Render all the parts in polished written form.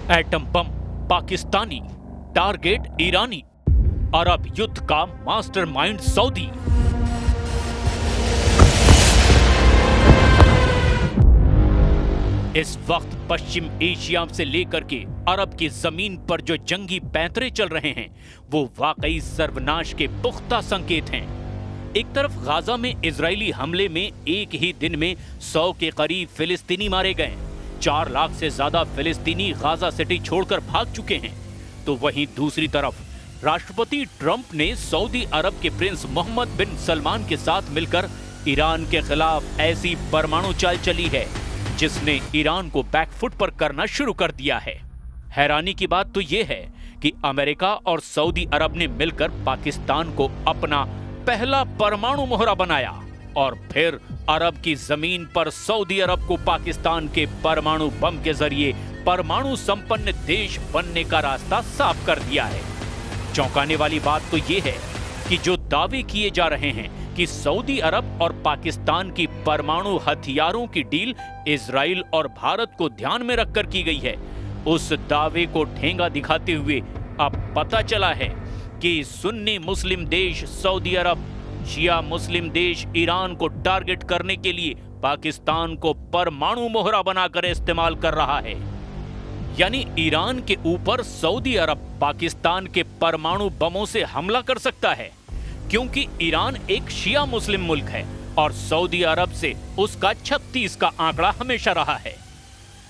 Atom bomb Pakistani, target ईरानी, अरब युद्ध का mastermind Saudi. इस वक्त पश्चिम एशिया से लेकर के अरब की जमीन पर जो जंगी पैंतरे चल रहे हैं वो वाकई सर्वनाश के पुख्ता संकेत हैं। एक तरफ गाजा में इजरायली हमले में एक ही दिन में 100 के करीब फिलिस्तीनी मारे गए, 4 लाख से ज्यादा फिलिस्तीनी गाजा सिटी छोड़कर भाग चुके हैं, तो वहीं दूसरी तरफ राष्ट्रपति ट्रंप ने सऊदी अरब के प्रिंस मोहम्मद बिन सलमान के साथ मिलकर ईरान के खिलाफ ऐसी परमाणु चाल चली है जिसने ईरान को बैकफुट पर करना शुरू कर दिया है। हैरानी की बात तो यह है कि अमेरिका और सऊदी अरब ने मिलकर पाकिस्तान को अपना पहला परमाणु मोहरा बनाया और फिर अरब की जमीन पर सऊदी अरब को पाकिस्तान के परमाणु बम के जरिए परमाणु संपन्न देश बनने का रास्ता साफ कर दिया है। चौंकाने वाली बात तो यह है कि जो दावे किए जा रहे हैं कि सऊदी अरब और पाकिस्तान की परमाणु हथियारों की डील इजराइल और भारत को ध्यान में रखकर की गई है, उस दावे को ठेंगा दिखाते हुए अब पता चला है कि सुन्नी मुस्लिम देश सऊदी अरब शिया मुस्लिम देश ईरान को टारगेट करने के लिए पाकिस्तान को परमाणु मोहरा बनाकर इस्तेमाल कर रहा है। यानी ईरान के ऊपर सऊदी अरब पाकिस्तान के परमाणु बमों से हमला कर सकता है, क्योंकि ईरान एक शिया मुस्लिम मुल्क है और सऊदी अरब से उसका 36 का आंकड़ा हमेशा रहा है।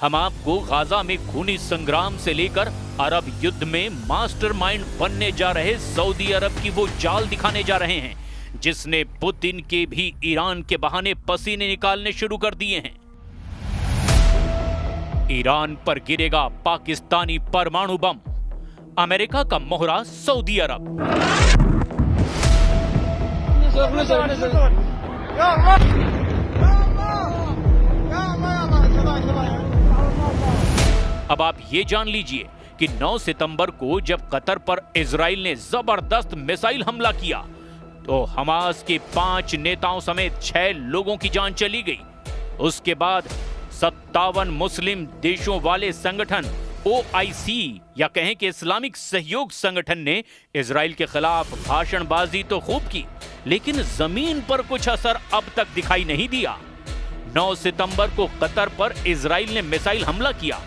हम आपको गाजा में खूनी संग्राम से लेकर अरब युद्ध में मास्टरमाइंड बनने जा रहे सऊदी अरब की वो चाल दिखाने जा रहे हैं जिसने पुतिन के भी ईरान के बहाने पसीने निकालने शुरू कर दिए हैं। ईरान पर गिरेगा पाकिस्तानी परमाणु बम, अमेरिका का मोहरा सऊदी अरब। अब आप ये जान लीजिए कि 9 सितंबर को जब कतर पर इजराइल ने जबरदस्त मिसाइल हमला किया तो हमास के 5 नेताओं समेत 6 लोगों की जान चली गई। उसके बाद 57 मुस्लिम देशों वाले संगठन OIC या कहें कि इस्लामिक सहयोग संगठन ने इजराइल के खिलाफ भाषणबाजी तो खूब की, लेकिन जमीन पर कुछ असर अब तक दिखाई नहीं दिया। 9 सितंबर को कतर पर इजराइल ने मिसाइल हमला किया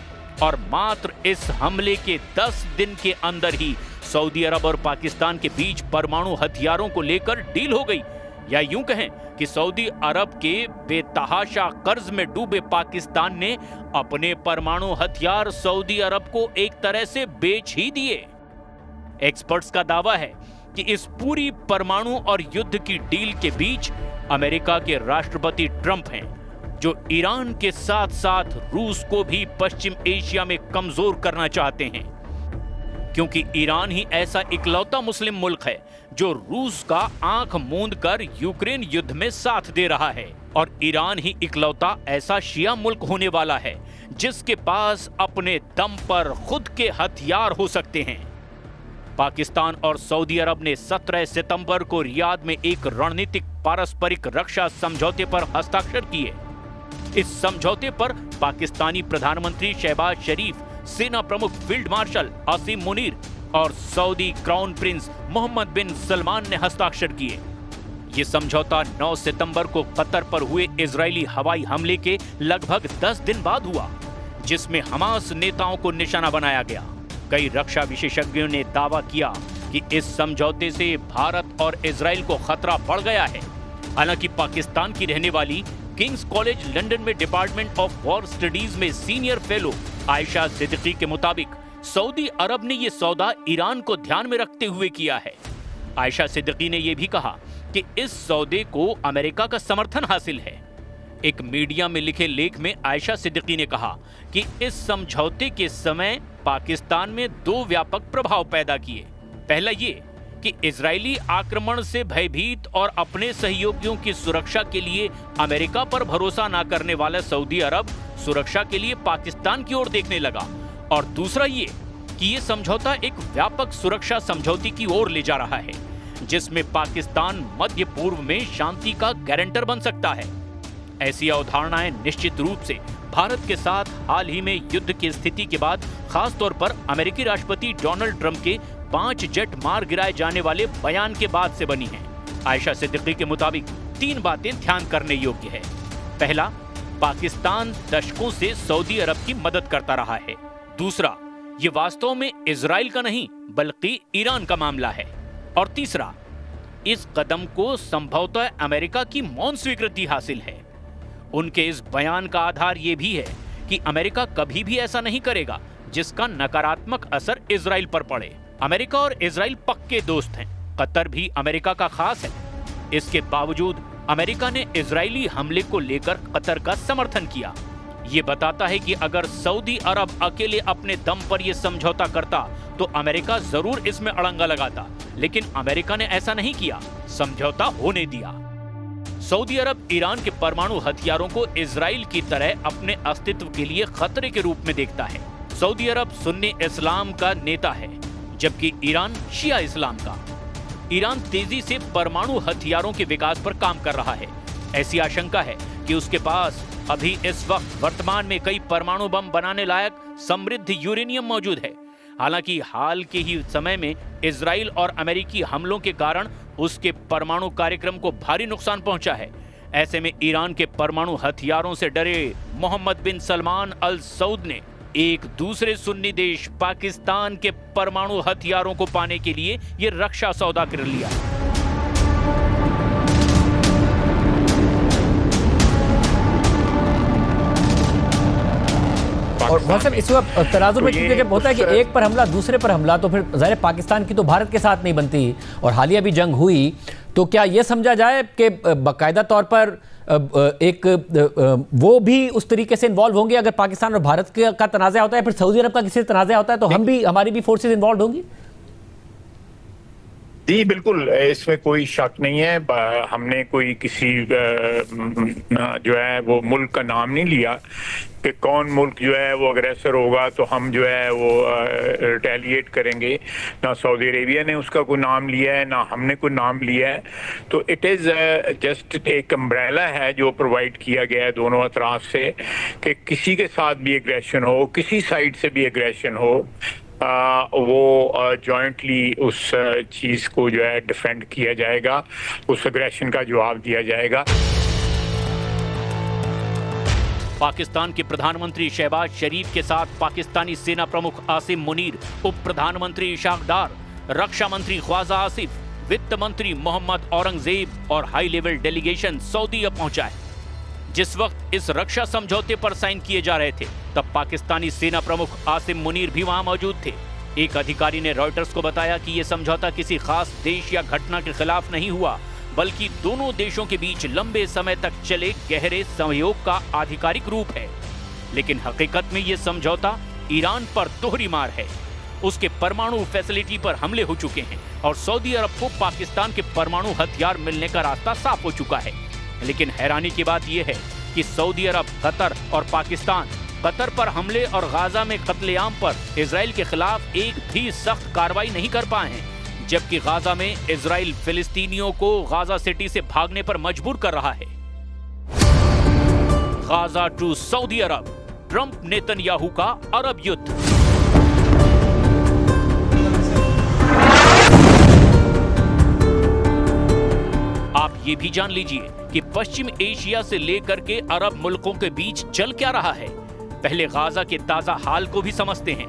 और मात्र इस हमले के 10 दिन के अंदर ही सऊदी अरब और पाकिस्तान के बीच परमाणु हथियारों को लेकर डील हो गई, या यूं कहें कि सऊदी अरब के बेतहाशा कर्ज में डूबे पाकिस्तान ने अपने परमाणु हथियार सऊदी अरब को एक तरह से बेच ही दिए। एक्सपर्ट्स का दावा है कि इस पूरी परमाणु और युद्ध की डील के बीच अमेरिका के राष्ट्रपति ट्रंप हैं, जो ईरान के साथ साथ रूस को भी पश्चिम एशिया में कमजोर करना चाहते हैं, क्योंकि ईरान ही ऐसा इकलौता मुस्लिम मुल्क है जो रूस का आंख मूंद कर यूक्रेन युद्ध में साथ दे रहा है, और ईरान ही इकलौता ऐसा शिया मुल्क होने वाला है जिसके पास अपने दम पर खुद के हथियार हो सकते हैं। पाकिस्तान और सऊदी अरब ने 17 सितंबर को रियाद में एक रणनीतिक पारस्परिक रक्षा समझौते पर हस्ताक्षर किए। इस समझौते पर पाकिस्तानी प्रधानमंत्री शहबाज शरीफ, सेना प्रमुख फील्ड मार्शल आसिम मुनीर और सऊदी क्राउन प्रिंस मोहम्मद बिन सलमान ने हस्ताक्षर किए। ये समझौता 9 सितंबर को कतर पर हुए इजरायली हवाई हमले के लगभग 10 दिन बाद हुआ, जिसमें हमास नेताओं को निशाना बनाया गया। कई रक्षा विशेषज्ञों ने दावा किया कि इस समझौते से भारत और इजराइल को खतरा बढ़ गया है। हालांकि पाकिस्तान की रहने वाली किंग्स कॉलेज लंदन में डिपार्टमेंट ऑफ वॉर स्टडीज में सीनियर फेलो आयशा सिद्दीकी के मुताबिक सऊदी अरब ने यह सौदा ईरान को ध्यान में रखते हुए किया है। आयशा सिद्दीकी ने यह भी कहा कि इस सौदे को अमेरिका का समर्थन हासिल है। एक मीडिया में लिखे लेख में आयशा सिद्दीकी ने कहा कि इस समझौते के समय पाकिस्तान में 2 व्यापक प्रभाव पैदा किए। पहला ये कि इजरायली आक्रमण से भयभीत और अपने सहयोगियों की सुरक्षा के लिए अमेरिका पर भरोसा न करने वाला सऊदी अरब सुरक्षा के लिए पाकिस्तान की ओर देखने लगा, और दूसरा ये कि ये समझौता एक व्यापक सुरक्षा समझौते की ओर ले जा रहा है जिसमें पाकिस्तान मध्य पूर्व में शांति का गारंटर बन सकता है। ऐसी अवधारणाएं निश्चित रूप से भारत के साथ हाल ही में युद्ध की स्थिति के बाद खास तौर पर अमेरिकी राष्ट्रपति डोनाल्ड ट्रंप के 5 जेट मार गिराए जाने वाले बयान के बाद से बनी है। आयशा सिद्दीकी के मुताबिक 3 बातें ध्यान करने योग्य है। पहला, पाकिस्तान दशकों से सऊदी अरब की मदद करता रहा है। दूसरा, ये वास्तव में इजराइल का नहीं बल्कि ईरान का मामला है। और तीसरा, इस कदम को संभवतः अमेरिका की मौन स्वीकृति हासिल है। उनके इस बयान का आधार ये भी है कि अमेरिका कभी भी ऐसा नहीं करेगा जिसका नकारात्मक असर इजराइल पर पड़े। अमेरिका और इजराइल पक्के दोस्त हैं। कतर भी अमेरिका का खास है। इसके बावजूद अमेरिका ने इजरायली हमले को लेकर कतर का समर्थन किया। ये बताता है कि अगर सऊदी अरब अकेले अपने दम पर यह समझौता करता तो अमेरिका जरूर इसमें अड़ंगा लगाता, लेकिन अमेरिका ने ऐसा नहीं किया, समझौता होने दिया। सऊदी अरब ईरान के परमाणु हथियारों को इजराइल की तरह अपने अस्तित्व के लिए खतरे के रूप में देखता है। सऊदी अरब सुन्नी इस्लाम का नेता है, जबकि ईरान शिया इस्लाम का। ईरान तेजी से परमाणु हथियारों के विकास पर काम कर रहा है। ऐसी आशंका है कि उसके पास अभी इस वक्त वर्तमान में कई परमाणु बम बनाने लायक समृद्ध यूरेनियम मौजूद है। हालांकि हाल के ही समय में इजराइल और अमेरिकी हमलों के कारण उसके परमाणु कार्यक्रम को भारी नुकसान पहुंचा है। ऐसे में ईरान के परमाणु हथियारों से डरे मोहम्मद बिन सलमान अल सऊद ने एक दूसरे सुन्नी देश पाकिस्तान के परमाणु हथियारों को पाने के लिए यह रक्षा सौदा कर लिया। और मौसम इस वक्त तराजू में क्योंकि जब होता है कि एक पर हमला दूसरे पर हमला, तो फिर ज़ाहिर पाकिस्तान की तो भारत के साथ नहीं बनती। और हालिया भी जंग हुई, तो क्या ये समझा जाए कि बाकायदा तौर पर वो भी उस तरीके से इन्वॉल्व होंगे? अगर पाकिस्तान और भारत का तनाज़ा होता है, फिर सऊदी अरब का किसी से तनाज़ा होता है, तो हमारी भी फोर्सेज इन्वॉल्व होंगी? जी बिल्कुल, इसमें कोई शक नहीं है। हमने कोई किसी जो है वो मुल्क का नाम नहीं लिया कि कौन मुल्क जो है वो अग्रेसर होगा तो हम जो है वो रिटेलिएट करेंगे। ना सऊदी अरेबिया ने उसका कोई नाम लिया है, ना हमने कोई नाम लिया है। तो इट इज़ जस्ट एक अम्ब्रेला है जो प्रोवाइड किया गया है दोनों अतराफ से कि किसी के साथ भी एग्रेशन हो, किसी साइड से भी एग्रेशन हो, वो जॉइंटली उस चीज़ को जो है डिफेंड किया जाएगा, उस एग्रेशन का जवाब दिया जाएगा। पाकिस्तान के प्रधानमंत्री शहबाज शरीफ के साथ पाकिस्तानी सेना प्रमुख आसिम मुनीर, उप प्रधानमंत्री इशाक डार, रक्षा मंत्री ख्वाजा आसिफ, वित्त मंत्री मोहम्मद औरंगजेब और हाई लेवल डेलीगेशन सऊदी अरब पहुंचा है। जिस वक्त इस रक्षा समझौते पर साइन किए जा रहे थे, तब पाकिस्तानी सेना प्रमुख आसिम मुनीर भी वहां मौजूद थे। एक अधिकारी ने रॉयटर्स को बताया कि यह समझौता किसी खास देश या घटना के खिलाफ नहीं हुआ, बल्कि दोनों देशों के बीच लंबे समय तक चले गहरे सहयोग का आधिकारिक रूप है। लेकिन हकीकत में यह समझौता ईरान पर दोहरी मार है। उसके परमाणु फैसिलिटी पर हमले हो चुके हैं और सऊदी अरब को पाकिस्तान के परमाणु हथियार मिलने का रास्ता साफ हो चुका है। लेकिन हैरानी की बात यह है कि सऊदी अरब, कतर और पाकिस्तान कतर पर हमले और गाजा में कत्लेआम पर इजराइल के खिलाफ एक भी सख्त कार्रवाई नहीं कर पाए हैं, जबकि गाजा में इजराइल फिलिस्तीनियों को गाजा सिटी से भागने पर मजबूर कर रहा है। Gaza to Saudi Arab, Trump Netanyahu का अरब युद्ध। आप ये भी जान लीजिए कि पश्चिम एशिया से लेकर के अरब मुल्कों के बीच चल क्या रहा है। पहले गाजा के ताजा हाल को भी समझते हैं।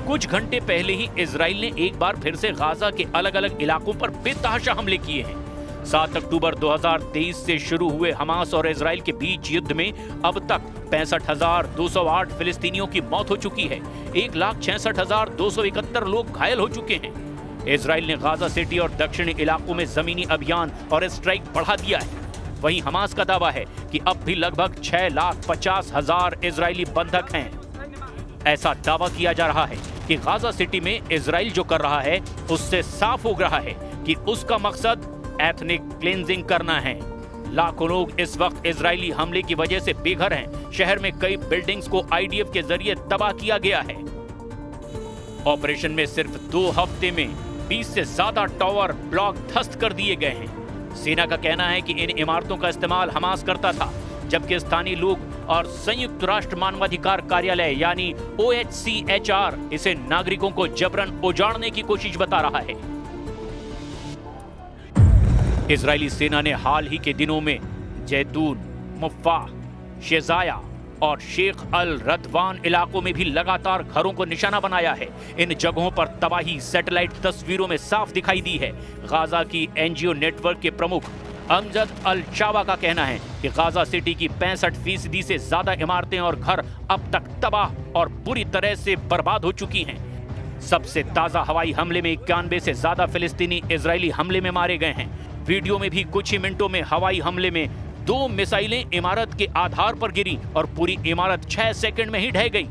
कुछ घंटे पहले ही इजराइल ने एक बार फिर से गाजा के अलग अलग इलाकों पर बेतहाशा हमले किए हैं। 7 अक्टूबर 2023 से शुरू हुए हमास और इजराइल के बीच युद्ध में अब तक 65,208 फिलिस्तीनियों की मौत हो चुकी है। 1,66,271 लोग घायल हो चुके हैं। इजराइल ने गाजा सिटी और दक्षिणी इलाकों में जमीनी अभियान और स्ट्राइक बढ़ा दिया है। वहीं हमास का दावा है कि अब भी लगभग 6,50,000 इजरायली बंधक हैं। ऐसा दावा किया जा रहा है कि गाजा सिटी में इजराइल जो कर रहा है उससे साफ हो रहा है कि उसका मकसद एथनिक क्लींजिंग करना है। लाखों लोग इस वक्त इजरायली हमले की वजह से बेघर हैं। शहर में कई बिल्डिंग्स को आईडीएफ के जरिए तबाह किया गया है। ऑपरेशन में सिर्फ 2 हफ्ते में 20 से ज्यादा टावर ब्लॉक ध्वस्त कर दिए गए हैं। सेना का कहना है कि इन इमारतों का इस्तेमाल हमास करता था, जबकि स्थानीय लोग और संयुक्त राष्ट्र मानवाधिकार कार्यालय यानी OHCHR इसे नागरिकों को जबरन उजाड़ने की कोशिश बता रहा है। इजरायली सेना ने हाल ही के दिनों में जैतून, मुफ्फा, शेजाया और शेख अल रदवान इलाकों में भी लगातार घरों को निशाना बनाया है। इन जगहों पर तबाही सैटेलाइट तस्वीरों में साफ दिखाई दी है। गाजा की NGO नेटवर्क के प्रमुख अमजद अल चावा का कहना है कि गाजा सिटी की 65% से ज्यादा इमारतें और घर अब तक तबाह और बुरी तरह से बर्बाद हो चुकी हैं। सबसे ताजा हवाई हमले में 91 से ज्यादा फिलिस्तीनी इजरायली हमले में मारे गए हैं। वीडियो में भी कुछ ही मिनटों में हवाई हमले में 2 मिसाइलें इमारत के आधार पर गिरी और पूरी इमारत 6 सेकंड में ही ढह गई।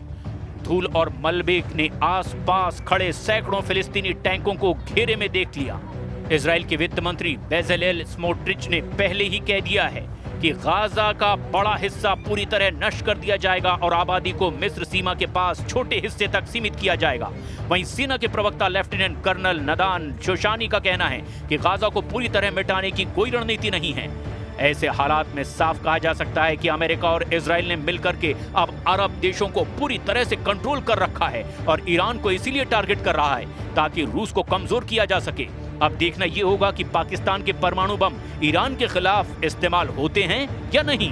धूल और मलबे ने आसपास खड़े सैकड़ों फिलिस्तीनी टैंकों को घेरे में देख लिया। इजराइल के वित्त मंत्री बेज़लेल स्मोट्रिच ने पहले ही कह दिया है कि गाजा का बड़ा हिस्सा पूरी तरह नष्ट कर दिया जाएगा और आबादी को मिस्र सीमा के पास छोटे हिस्से तक सीमित किया जाएगा। वहीं सेना के प्रवक्ता लेफ्टिनेंट कर्नल नदान शोशानी का कहना है कि गाजा को पूरी तरह मिटाने की कोई रणनीति नहीं है। ऐसे हालात में साफ कहा जा सकता है कि अमेरिका और इजराइल ने मिलकर के अब अरब देशों को पूरी तरह से कंट्रोल कर रखा है और ईरान को इसीलिए टारगेट कर रहा है ताकि रूस को कमजोर किया जा सके। अब देखना यह होगा कि पाकिस्तान के परमाणु बम ईरान के खिलाफ इस्तेमाल होते हैं या नहीं।